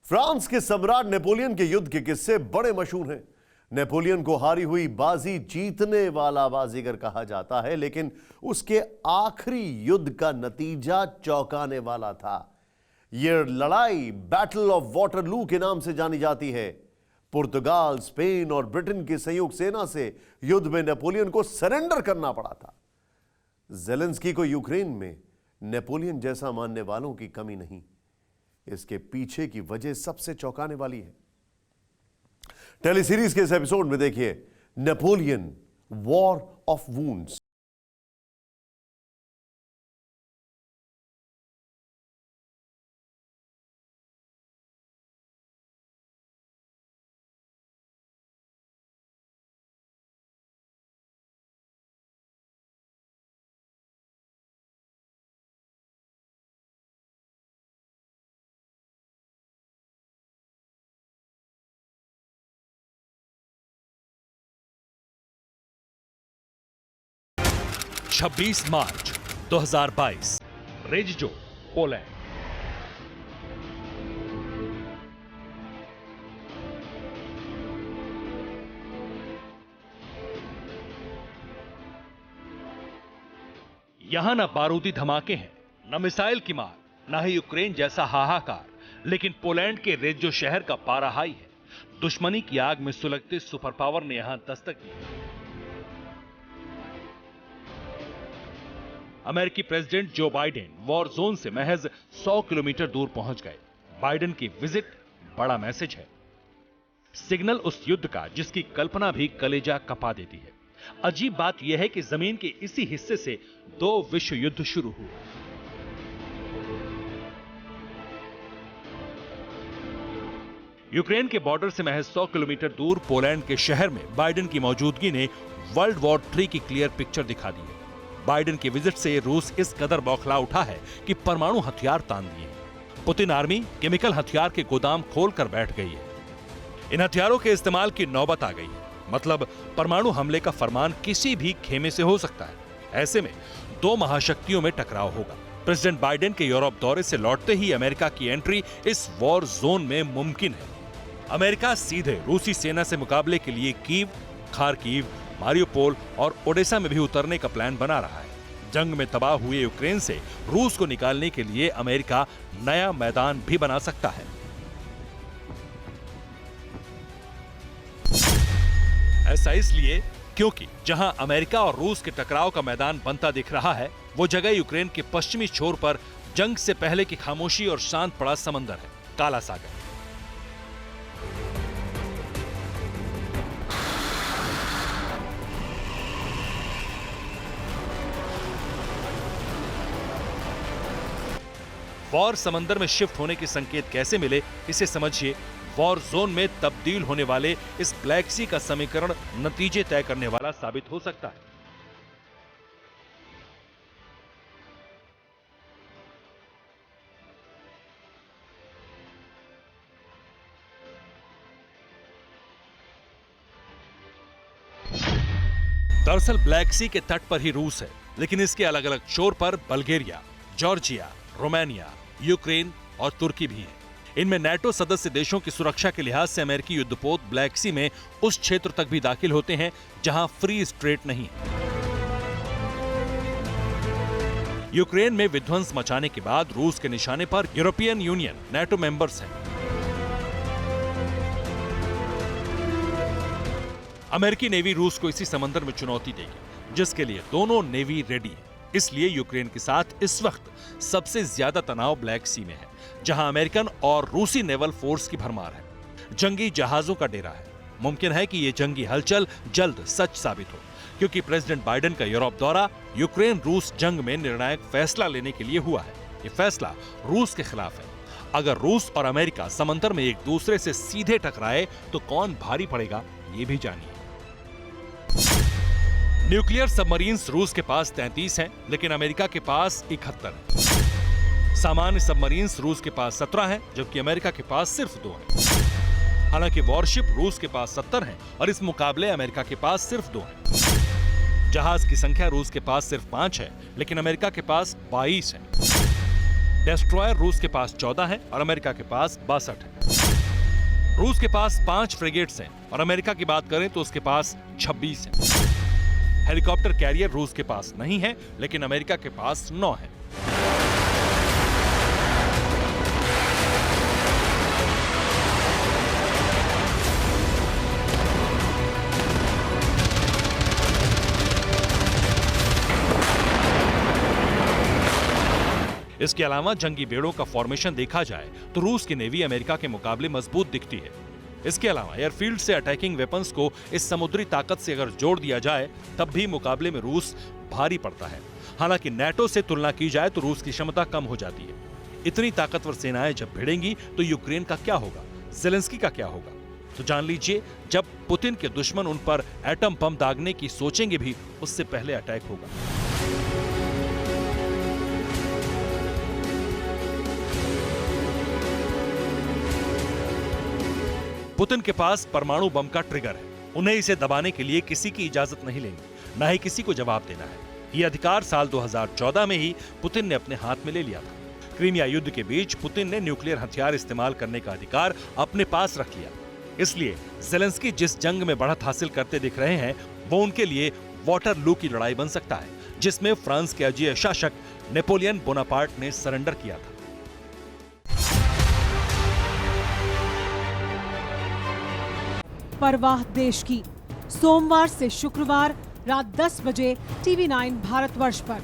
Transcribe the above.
France के सम्राट Napoleon के युद्ध के किस्से बड़े मशहूर हैं। नेपोलियन को हारी हुई बाजी जीतने वाला बाजीगर कहा जाता है, लेकिन उसके आखिरी युद्ध का नतीजा चौंकाने वाला था। यह लड़ाई बैटल ऑफ वाटरलू के नाम से जानी जाती है। पुर्तगाल, स्पेन और ब्रिटेन की संयुक्त सेना से युद्ध में नेपोलियन को सरेंडर करना पड़ा था। जेलेंस्की को यूक्रेन में नेपोलियन जैसा मानने वालों की कमी नहीं। इसके पीछे की वजह सबसे चौंकाने वाली है। टेलीसीरीज के इस एपिसोड में देखिए नेपोलियन वॉर ऑफ वूंड्स। छब्बीस मार्च 2022 रेजजो, पोलैंड। यहां न बारूदी धमाके हैं, न मिसाइल की मार, न ही यूक्रेन जैसा हाहाकार, लेकिन पोलैंड के रेजजो शहर का पारा हाई है। दुश्मनी की आग में सुलगते सुपर पावर ने यहां दस्तक दी। अमेरिकी president Joe Biden war zone से महज 100 किलोमीटर दूर पहुंच गए। बाइडेन की विजिट बड़ा मैसेज है, सिग्नल उस युद्ध का जिसकी कल्पना भी कलेजा कपा देती है। अजीब बात यह है कि जमीन के इसी हिस्से से 2 विश्व युद्ध शुरू हुए। यूक्रेन के बॉर्डर से महज 100 किलोमीटर दूर पोलैंड के शहर में बाइडेन की मौजूदगी ने वर्ल्ड वॉर 3 की क्लियर पिक्चर दिखा दी है। बाइडेन की विजिट से रूस इस कदर बौखला उठा है कि परमाणु हथियार तान दिए। पुतिन आर्मी केमिकल हथियार के गोदाम खोलकर बैठ गई है। इन हथियारों के इस्तेमाल की नौबत आ गई है। मतलब परमाणु हमले का फरमान किसी भी खेमे से हो सकता है। ऐसे में 2 महाशक्तियों में टकराव होगा। प्रेसिडेंट बाइडेन के यूरोप दौरे से लौटते ही अमेरिका की एंट्री इस वॉर जोन में मुमकिन है। अमेरिका सीधे रूसी सेना से मुकाबले के लिए कीव, खारकीव, मारियोपोल और ओडेसा में भी उतरने का प्लान बना रहा है। जंग में तबाह हुए यूक्रेन से रूस को निकालने के लिए अमेरिका नया मैदान भी बना सकता है। ऐसा इसलिए क्योंकि जहां अमेरिका और रूस के टकराव का मैदान बनता दिख रहा है, वो जगह यूक्रेन के पश्चिमी छोर पर जंग से पहले की खामोशी और शांत पड़ा समंदर है, काला सागर। वॉर समंदर में शिफ्ट होने के संकेत कैसे मिले, इसे समझिए। वॉर जोन में तब्दील होने वाले इस ब्लैक सी का समीकरण नतीजे तय करने वाला साबित हो सकता है। दरअसल ब्लैक सी के तट पर ही रूस है, लेकिन इसके अलग अलग छोर पर बल्गेरिया, जॉर्जिया, रोमानिया, यूक्रेन और तुर्की भी हैं। इनमें नाटो सदस्य देशों की सुरक्षा के लिहाज से अमेरिकी युद्धपोत ब्लैक सी में उस क्षेत्र तक भी दाखिल होते हैं जहां फ्री स्ट्रेट नहीं है। यूक्रेन में विध्वंस मचाने के बाद रूस के निशाने पर यूरोपियन यूनियन, नाटो मेंबर्स हैं। अमेरिकी नेवी रूस को इसी समंदर में चुनौती देगी, जिसके लिए दोनों नेवी रेडी है। इसलिए यूक्रेन के साथ इस वक्त सबसे ज्यादा तनाव ब्लैक सी में है, जहां अमेरिकन और रूसी नेवल फोर्स की भरमार है। जंगी जहाजों का डेरा है। मुमकिन है कि यह जंगी हलचल जल्द सच साबित हो, क्योंकि प्रेसिडेंट बाइडेन का यूरोप दौरा यूक्रेन रूस जंग में निर्णायक फैसला लेने के लिए हुआ है। यह फैसला रूस के खिलाफ है। अगर रूस और अमेरिका समंदर में एक दूसरे से सीधे टकराए तो कौन भारी पड़ेगा, ये भी जानिए। न्यूक्लियर सबमरीन्स रूस के पास 33 हैं, लेकिन अमेरिका के पास 71 हैं। सामान्य सबमरीन्स रूस के पास 17 हैं, जबकि अमेरिका के पास सिर्फ 2 हैं। हालांकि वॉरशिप रूस के पास 70 हैं और इस मुकाबले अमेरिका के पास सिर्फ 2 हैं। जहाज की संख्या रूस के पास सिर्फ 5 है, लेकिन अमेरिका के पास 22 है। डेस्ट्रॉयर रूस के पास 14 है और अमेरिका के पास 62 है। रूस के पास 5 फ्रिगेट्स हैं और अमेरिका की बात करें तो उसके पास 26 हैं। हेलीकॉप्टर कैरियर रूस के पास नहीं है, लेकिन अमेरिका के पास 9 है। इसके अलावा जंगी बेड़ों का फॉर्मेशन देखा जाए तो रूस की नेवी अमेरिका के मुकाबले मजबूत दिखती है। इसके अलावा एयरफील्ड से अटैकिंग वेपन्स को इस समुद्री ताकत से अगर जोड़ दिया जाए तब भी मुकाबले में रूस भारी पड़ता है। हालांकि नाटो से तुलना की जाए तो रूस की क्षमता कम हो जाती है। इतनी ताकतवर सेनाएं जब भिड़ेंगी तो यूक्रेन का क्या होगा, ज़ेलेंस्की का क्या होगा? तो जान लीजिए, जब पुतिन के दुश्मन उन पर एटम बम दागने की सोचेंगे भी उससे पहले अटैक होगा। पुतिन के पास परमाणु बम का ट्रिगर है। उन्हें इसे दबाने के लिए किसी की इजाजत नहीं लेनी, न ही किसी को जवाब देना है। ये अधिकार साल 2014 में ही पुतिन ने अपने हाथ में ले लिया था। क्रीमिया युद्ध के बीच पुतिन ने न्यूक्लियर हथियार इस्तेमाल करने का अधिकार अपने पास रख लिया। इसलिए ज़ेलेंस्की जिस जंग में बढ़त हासिल करते दिख रहे हैं, वो उनके लिए वाटरलू की लड़ाई बन सकता है, जिसमें फ्रांस के अजेय शासक नेपोलियन बोनापार्ट ने सरेंडर किया था। परवाह देश की, सोमवार से शुक्रवार रात 10 बजे TV9 भारतवर्ष पर।